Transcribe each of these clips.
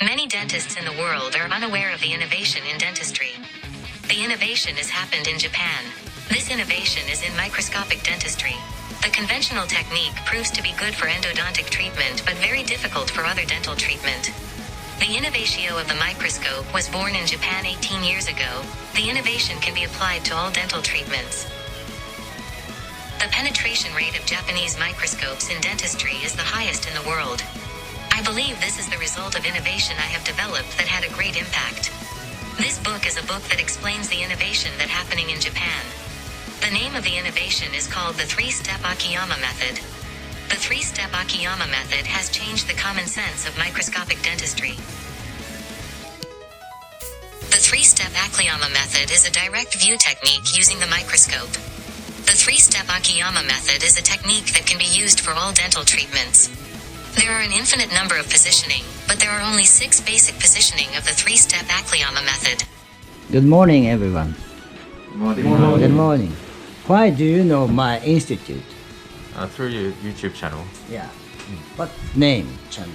Many dentists in the world are unaware of the innovation in dentistry. The innovation has happened in Japan. This innovation is in microscopic dentistry. The conventional technique proves to be good for endodontic treatment but very difficult for other dental treatment. The innovatio of the microscope was born in Japan 18 years ago. The innovation can be applied to all dental treatments. The penetration rate of Japanese microscopes in dentistry is the highest in the world. I believe this is the result of innovation I have developed that had a great impact. This book is a book that explains the innovation that happening in Japan. The name of the innovation is called the Three-Step Akiyama Method. The Three-Step Akiyama Method has changed the common sense of microscopic dentistry. The Three-Step Akiyama Method is a direct view technique using the microscope. The Three-Step Akiyama Method is a technique that can be used for all dental treatments. There are an infinite number of positioning, but there are only 6 basic positioning of the Three-Step Akiyama Method. Good morning, everyone. Good morning. Good morning. Why do you know my institute? Through your YouTube channel. Yeah. What name channel?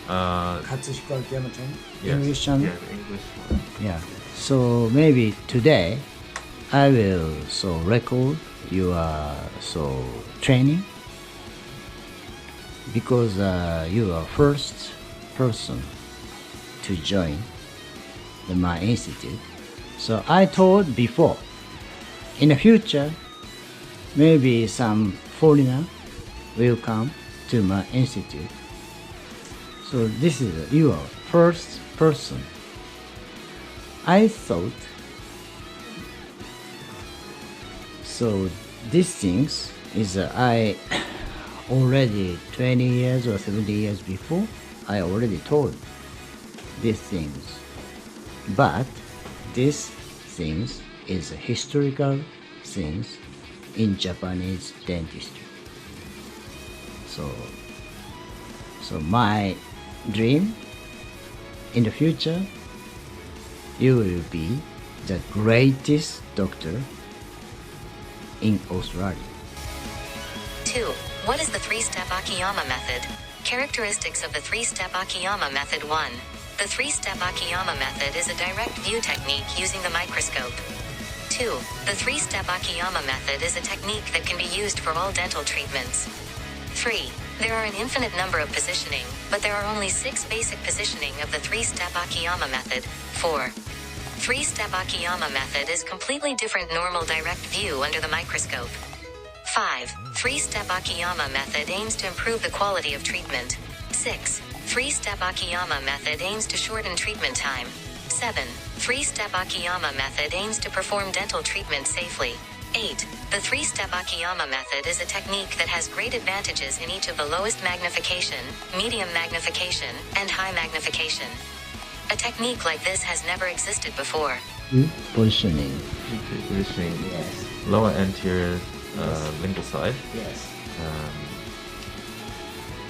Yes. Akiyama channel? English channel? Yeah, the English one. Yeah. So maybe today I will record your training because you are first person to join my institute. So I told before, in the future, maybe some foreigner will come to my institute. So this is your first person. I thought, so these things is I already 20 years or 70 years before, I already told these things. But these things is historical things in Japanese dentistry. So my dream in the future, you will be the greatest doctor in Australia. 2. What is the Three-Step Akiyama Method? Characteristics of the Three-Step Akiyama Method. 1. The Three-Step Akiyama Method is a direct view technique using the microscope. 2. The Three-Step Akiyama Method is a technique that can be used for all dental treatments. 3. There are an infinite number of positioning, but there are only 6 basic positioning of the Three-Step Akiyama Method. 4. Three-Step Akiyama Method is completely different normal direct view under the microscope. 5. Three-Step Akiyama Method aims to improve the quality of treatment. 6. Three-Step Akiyama Method aims to shorten treatment time. 7. Three-Step Akiyama Method aims to perform dental treatment safely. 8. The Three-Step Akiyama Method is a technique that has great advantages in each of the lowest magnification, medium magnification, and high magnification. A technique like this has never existed before. Positioning. Positioning. Yes. Lower anterior lingual side. Yes.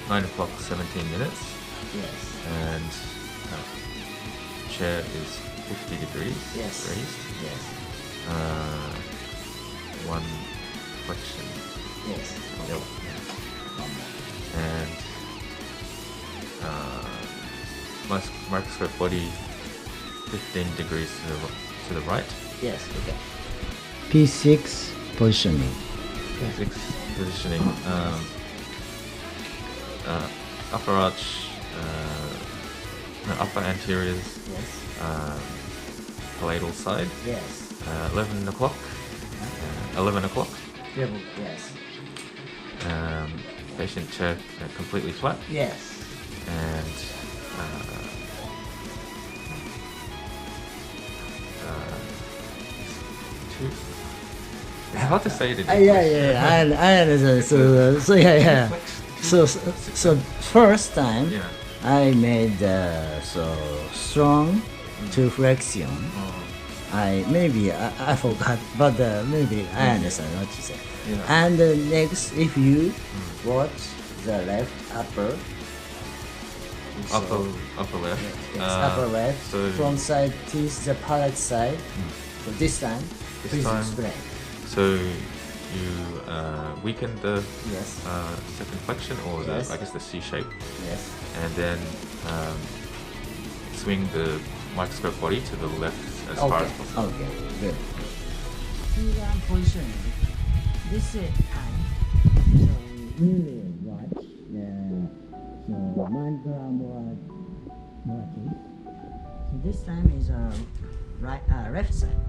9 o'clock, 17 minutes. Yes. And chair is 50 degrees Yes. raised. Yes. One flexion. Yes. Yep. And microscope body 15 degrees to the right. Yes. Okay. P6 positioning. Six positioning. Upper arch, upper anteriors. Yes. Palatal side. Yes. 11 o'clock. 11 o'clock. Yes. Patient chair completely flat. Yes. And two. It's hard to say it in English. Yeah. I understand. So yeah. So first time Yeah. I made strong to flexion. I forgot, but maybe I understand what you said. Yeah. And next, if you watch the left upper, Upper left. yes, upper left, so- front side teeth, the palate side. So this time, This please time- explain. So you weaken the Yes. second flexion, or Yes. I guess the C shape, Yes. and then swing the microscope body to the left as far as possible. Okay, good. T1 positioning. This time, so we will watch the micro working. So this time is left side.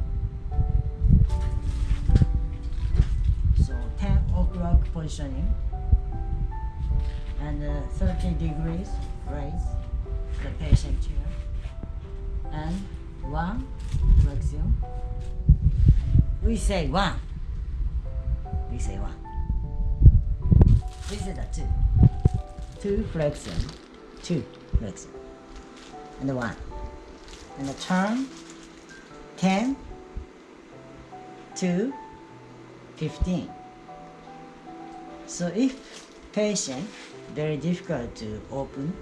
So 10 o'clock positioning and 30 degrees raise the patient chair and 1 flexion. We say 1. We say 1. This is a 2. 2 flexion, 2 flexion, and 1. And the turn 10 to 15. So if patient very difficult to open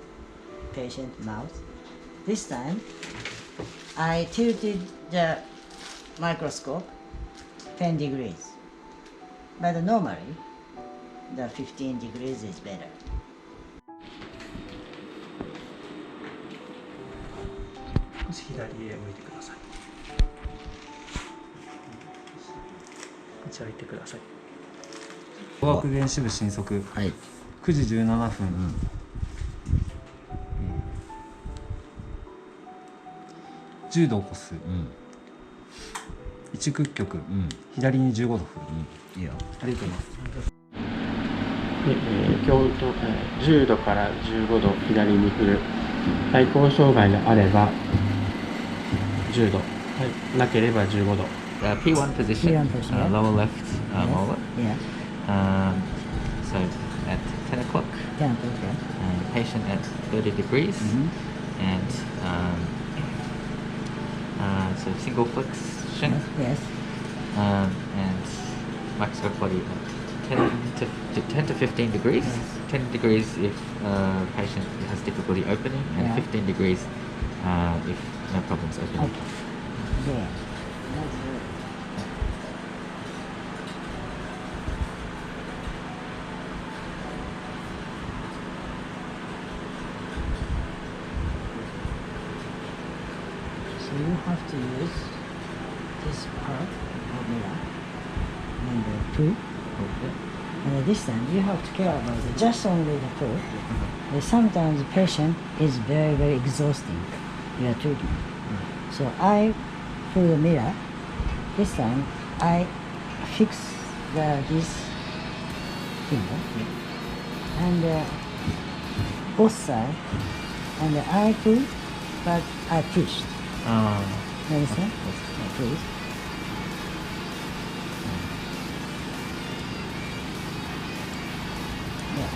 patient mouth, this time I tilted the microscope 10 degrees, but normally the 15 degrees is better.左へ向いてください。道歩いてください。語学原子部伸速はい。 9時17分、10度起こす、一屈曲、左に15度振る、いいよ。ありがとうございます。で強度10度から15度左に振る。対向障害があれば10度、なければ15度。P1 position, P1 position, yeah. lower left molar. Yeah. So at 10 o'clock, 10 o'clock, yeah. patient at 30 degrees, and so single flexion, Yes. and microscope body at 10 to 15 degrees. 10 degrees if patient has difficulty opening, and Yeah. 15 degrees if no problems opening. Okay. Good. That's good. So you have to use this part of mirror, number 2. And this time you have to care about just only the foot. Sometimes the patient is very, very exhausting, your treatment. So I, through the mirror, this time I fix this finger and both sides, and I pull, but I pushed. You understand? Please. Yes.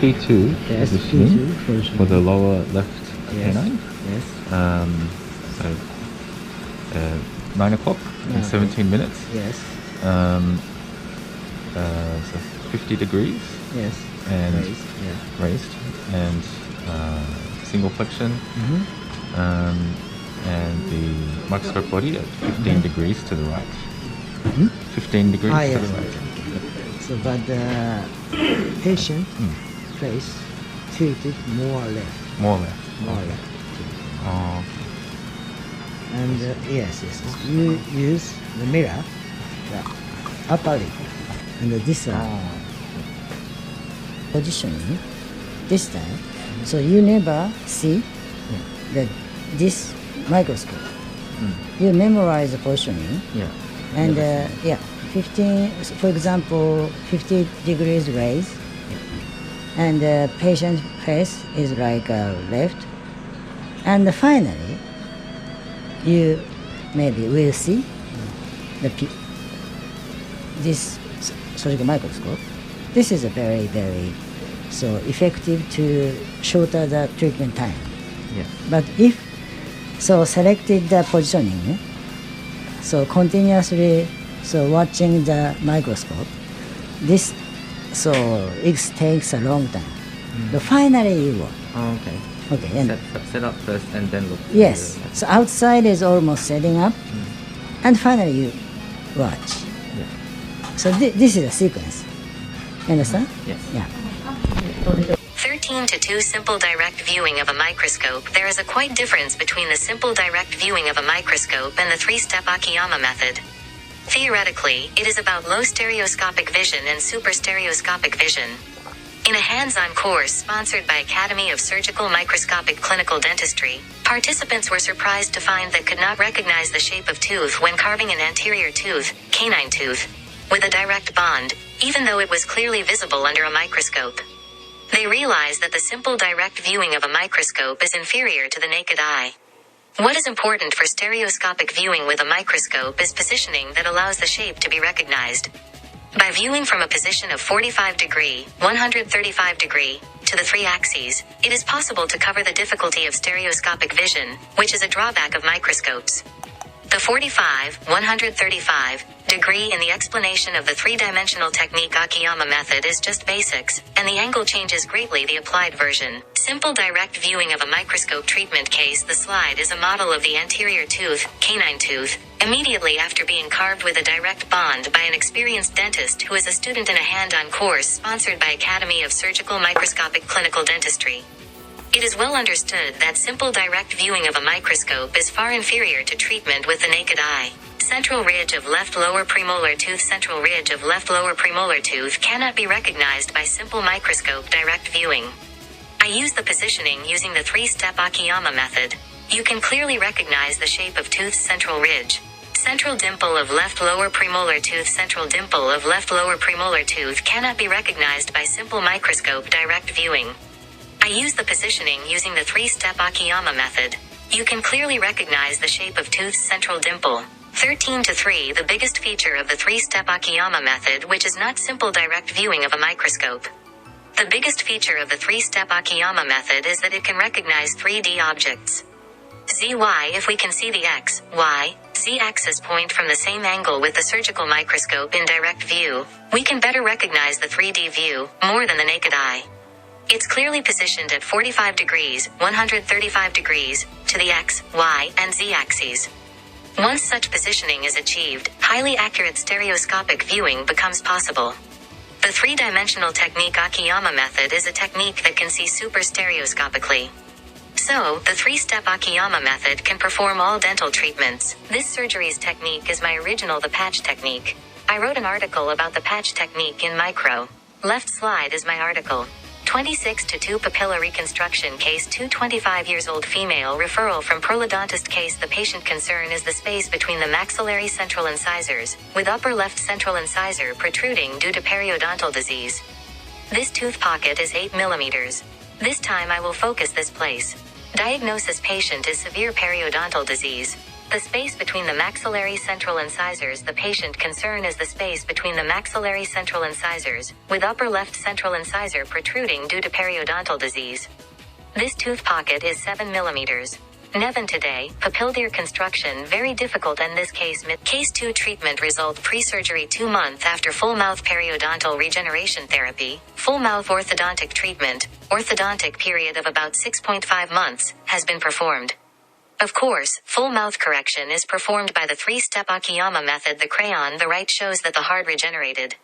P2 Yes, positioning P2 positioning. for the lower left Yes. canine. Yes. So 9 o'clock in 9 17 minutes. Yes. So 50 degrees Yes. and Raised, yeah. raised, and single flexion, and the microscope body at 15 degrees to the right. 15 degrees to Yes. the right. So, but the patient face tilted more left, More left. more left. Oh, And yes, you use the mirror, the upper lip, and this positioning this time. So you never see this microscope. You memorize the positioning, yeah. and 15, for example, 50 degrees raise, and the patient's face is like left, and finally you maybe will see this surgical microscope. This is a very, very so effective to shorter the treatment time. Yeah. But if so selected the positioning, so continuously so watching the microscope, this so it takes a long time. But finally you will. Oh, okay. Okay. And Set up first and then look. yes. So outside is almost setting up, and finally you watch. Yeah. So this is a sequence. You understand? Yes. Yeah. 13 to 2 Simple direct viewing of a microscope. There is a quite difference between the simple direct viewing of a microscope and the three-step Akiyama method. Theoretically, it is about low stereoscopic vision and super stereoscopic vision. In a hands-on course sponsored by Academy of Surgical Microscopic Clinical Dentistry, participants were surprised to find they could not recognize the shape of tooth when carving an anterior tooth, canine tooth, with a direct bond, even though it was clearly visible under a microscope. They realized that the simple direct viewing of a microscope is inferior to the naked eye. What is important for stereoscopic viewing with a microscope is positioning that allows the shape to be recognized. By viewing from a position of 45 degree, 135 degree, to the three axes, it is possible to cover the difficulty of stereoscopic vision, which is a drawback of microscopes. The 45, 135 degree in the explanation of the three-dimensional technique Akiyama method is just basics, and the angle changes greatly the applied version. Simple direct viewing of a microscope treatment case. The slide is a model of the anterior tooth, canine tooth, immediately after being carved with a direct bond by an experienced dentist who is a student in a hand-on course sponsored by Academy of Surgical Microscopic Clinical Dentistry. It is well understood that simple direct viewing of a microscope is far inferior to treatment with the naked eye. Central ridge of left lower premolar tooth. Central ridge of left lower premolar tooth cannot be recognized by simple microscope direct viewing. I use the positioning using the three-step Akiyama method. You can clearly recognize the shape of tooth's central ridge. Central dimple of left lower premolar tooth. Central dimple of left lower premolar tooth cannot be recognized by simple microscope direct viewing. I use the positioning using the three-step Akiyama method. You can clearly recognize the shape of tooth's central dimple. 13 to 3 The biggest feature of the three-step Akiyama method, which is not simple direct viewing of a microscope. The biggest feature of the three-step Akiyama method is that it can recognize 3D objects. ZY. If we can see the X, Y, Z axis point from the same angle with the surgical microscope in direct view, we can better recognize the 3D view, more than the naked eye. It's clearly positioned at 45 degrees, 135 degrees, to the X, Y, and Z axes. Once such positioning is achieved, highly accurate stereoscopic viewing becomes possible. The three-dimensional technique Akiyama method is a technique that can see super stereoscopically. So, the three-step Akiyama method can perform all dental treatments. This surgery's technique is my original, the patch technique. I wrote an article about the patch technique in Micro. Left slide is my article. 26 to 2 papilla reconstruction case. 25 years old female referral from periodontist case. The patient concern is the space between the maxillary central incisors, with upper left central incisor protruding due to periodontal disease. This tooth pocket is 8 millimeters. This time I will focus this place. Diagnosis: patient is severe periodontal disease. The space between the maxillary central incisors. The patient concern is the space between the maxillary central incisors, with upper left central incisor protruding due to periodontal disease. This tooth pocket is 7 millimeters. Nevin today, papillar construction very difficult and this case Case 2 treatment result: pre-surgery 2 months after full mouth periodontal regeneration therapy, full mouth orthodontic treatment, orthodontic period of about 6.5 months, has been performed. Of course, full mouth correction is performed by the three-step Akiyama method. The crayon the right shows that the hard regenerated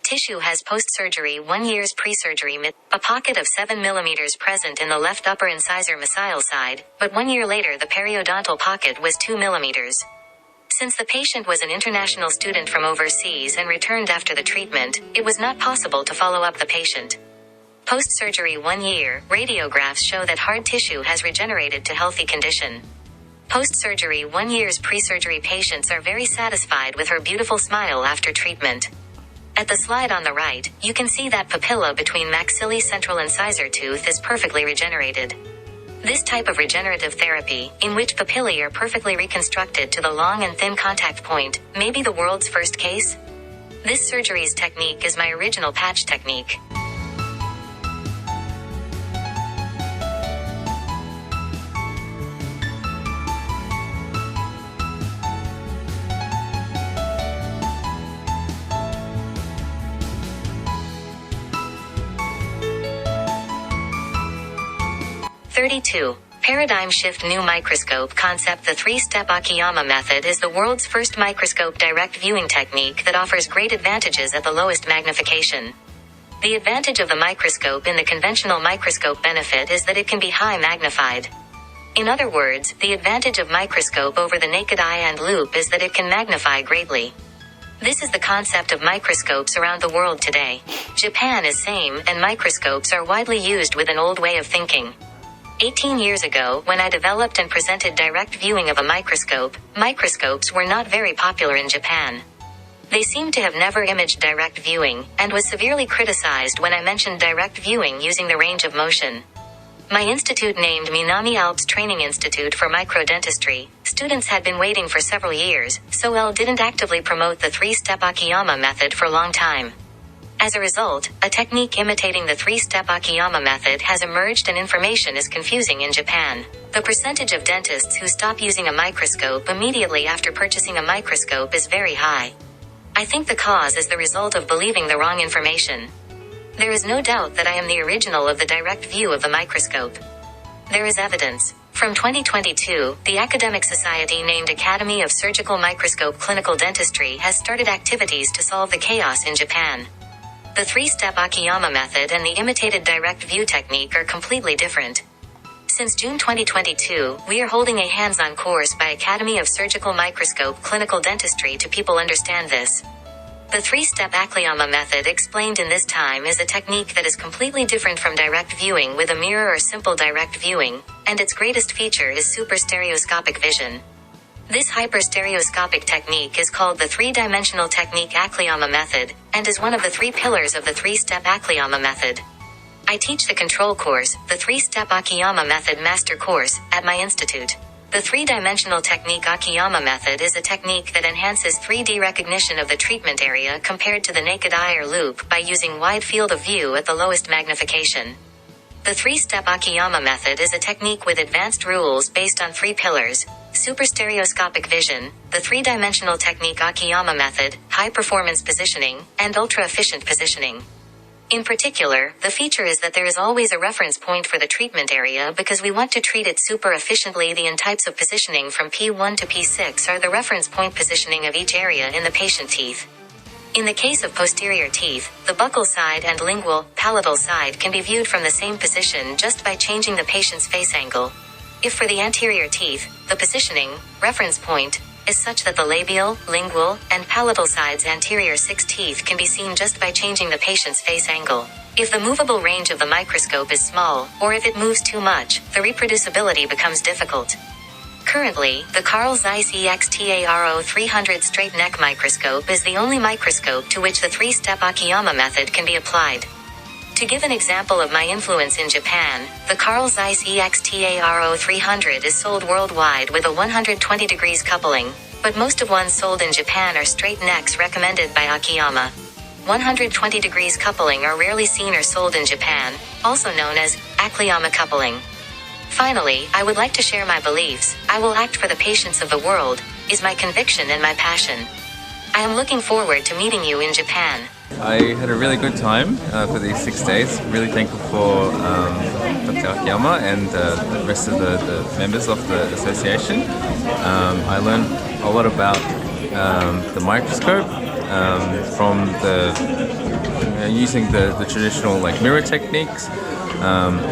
tissue has post-surgery 1 year's pre-surgery a pocket of 7 millimeters present in the left upper incisor mesial side, but 1 year later the periodontal pocket was 2 millimeters. Since the patient was an international student from overseas and returned after the treatment, it was not possible to follow up the patient. Post-surgery 1 year, radiographs show that hard tissue has regenerated to healthy condition. Post-surgery 1 year's pre-surgery patients are very satisfied with her beautiful smile after treatment. At the slide on the right, you can see that papilla between maxilli central incisor tooth is perfectly regenerated. This type of regenerative therapy, in which papillae are perfectly reconstructed to the long and thin contact point, may be the world's first case. This surgery's technique is my original patch technique. Paradigm shift new microscope concept. The three-step Akiyama method is the world's first microscope direct viewing technique that offers great advantages at the lowest magnification. The advantage of the microscope in the conventional microscope benefit is that it can be high magnified. In other words, the advantage of microscope over the naked eye and loupe is that it can magnify greatly. This is the concept of microscopes around the world today. Japan is same, and microscopes are widely used with an old way of thinking. 18 years ago, when I developed and presented direct viewing of a microscope, microscopes were not very popular in Japan. They seemed to have never imaged direct viewing, and was severely criticized when I mentioned direct viewing using the range of motion. My institute, named Minami Alps Training Institute for Microdentistry, students had been waiting for several years, so L didn't actively promote the three-step Akiyama method for a long time. As a result, a technique imitating the three-step Akiyama method has emerged, and information is confusing in Japan. The percentage of dentists who stop using a microscope immediately after purchasing a microscope is very high. I think the cause is the result of believing the wrong information. There is no doubt that I am the original of the direct view of the microscope. There is evidence. From 2022, the academic society named Academy of Surgical Microscope Clinical Dentistry has started activities to solve the chaos in Japan. The three-step Akiyama method and the imitated direct view technique are completely different. Since June 2022, we are holding a hands-on course by Academy of Surgical Microscope Clinical Dentistry to people understand this. The three-step Akiyama method explained in this time is a technique that is completely different from direct viewing with a mirror or simple direct viewing, and its greatest feature is super stereoscopic vision. This hyperstereoscopic technique is called the three-dimensional technique Akiyama method, and is one of the three pillars of the three-step Akiyama method. I teach the control course, the three-step Akiyama method master course, at my institute. The three-dimensional technique Akiyama method is a technique that enhances 3D recognition of the treatment area compared to the naked eye or loupe by using wide field of view at the lowest magnification. The three-step Akiyama method is a technique with advanced rules based on three pillars: super stereoscopic vision, the three-dimensional technique Akiyama method, high-performance positioning, and ultra-efficient positioning. In particular, the feature is that there is always a reference point for the treatment area because we want to treat it super efficiently. The N types of positioning from P1 to P6 are the reference point positioning of each area in the patient teeth. In the case of posterior teeth, the buccal side and lingual, palatal side can be viewed from the same position just by changing the patient's face angle. If for the anterior teeth, the positioning, reference point, is such that the labial, lingual, and palatal sides anterior 6 teeth can be seen just by changing the patient's face angle. If the movable range of the microscope is small, or if it moves too much, the reproducibility becomes difficult. Currently, the Carl Zeiss EXTARO 300 straight neck microscope is the only microscope to which the three-step Akiyama method can be applied. To give an example of my influence in Japan, the Carl Zeiss EXTARO 300 is sold worldwide with a 120 degrees coupling, but most of ones sold in Japan are straight necks recommended by Akiyama. 120 degrees coupling are rarely seen or sold in Japan, also known as Akiyama coupling. Finally, I would like to share my beliefs. I will act for the patients of the world, is my conviction and my passion. I am looking forward to meeting you in Japan. I had a really good time for these 6 days. Really thankful for Dr. Akiyama and the rest of the members of the association. I learned a lot about the microscope from using the traditional mirror techniques.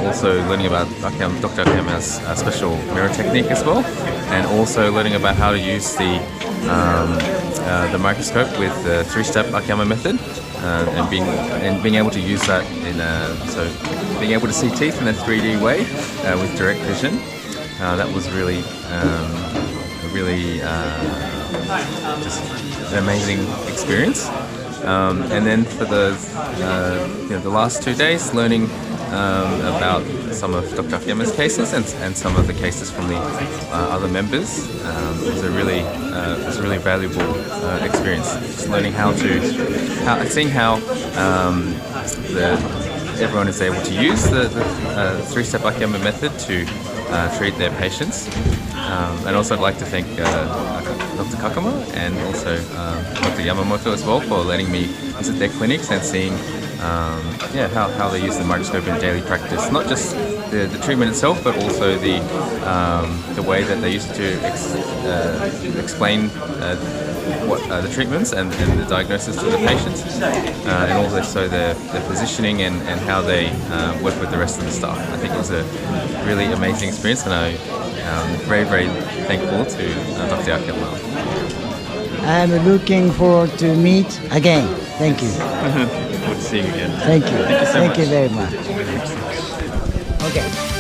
Also learning about Dr. Akiyama's special mirror technique as well, and also learning about how to use the microscope with the three-step Akiyama method, and being able to use that so being able to see teeth in a 3D way with direct vision. That was really just an amazing experience. And then for the last 2 days, learning about some of Dr. Akiyama's cases and some of the cases from the other members. It was a really valuable experience. Just learning seeing how everyone is able to use the three-step Akiyama method to treat their patients. And also I'd like to thank Dr. Kakama and also Dr. Yamamoto as well for letting me visit their clinics and seeing how they use the microscope in daily practice. Not just the treatment itself, but also the way that they used to explain what the treatments and the diagnosis to the patients, and also their positioning and how they work with the rest of the staff. I think it was a really amazing experience, and I'm very, very thankful to Dr. Akiyama. I'm looking forward to meet again. Thank you. Good to see you again. Thank you. Thank you so Thank much. you very much. Okay.